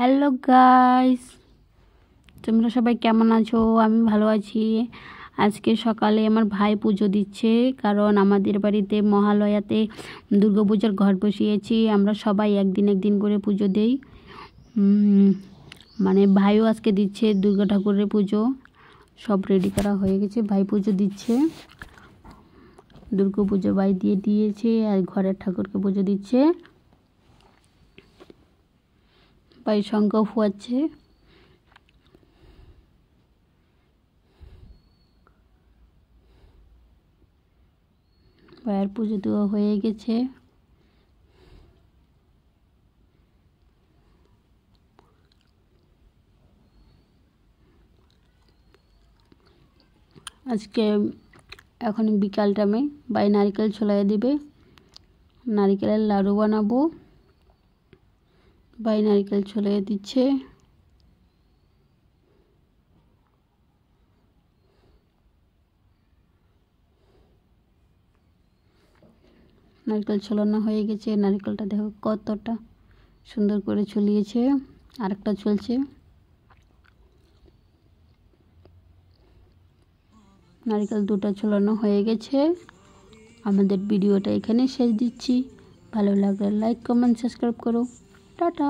Hello guys, তোমরা সবাই কেমন আছো? আমি ভালো আছি। আজকে সকালে আমার ভাই পুজো দিচ্ছে, কারণ আমাদের বাড়িতে মহালয়াতে দুর্গাপূজার ঘট বসিয়েছি। আমরা সবাই একদিন একদিন করে পুজো দেই। মানে ভাইও আজকে দিচ্ছে দুর্গা ঠাকুরের পুজো। সব রেডি করা হয়ে গেছে, ভাই পুজো দিচ্ছে। দুর্গা পুজো ভাই দিয়েছে আর ঘরের ঠাকুরকে পুজো দিচ্ছে। ভাই শঙ্খ ফুয়াচ্ছে। ভাইয়ের পুজো দেওয়া হয়ে গেছে। আজকে এখন বিকাল টাইমে ভাই নারকেল ছড়াই দিবে, নারকেলের লাড়ু বানাবো। ভাই নারকেল ছড়াই দিচ্ছে। নারকেল ছড়ানো হয়ে গেছে। নারকেলটা দেখো কতটা সুন্দর করে ছড়িয়েছে। আরেকটা চলছে। নারকেল দুটো ছড়ানো হয়ে গেছে। আমাদের ভিডিওটা এখানে শেষ দিচ্ছি। ভালো লাগলে লাইক, কমেন্ট, সাবস্ক্রাইব করো। টাটা।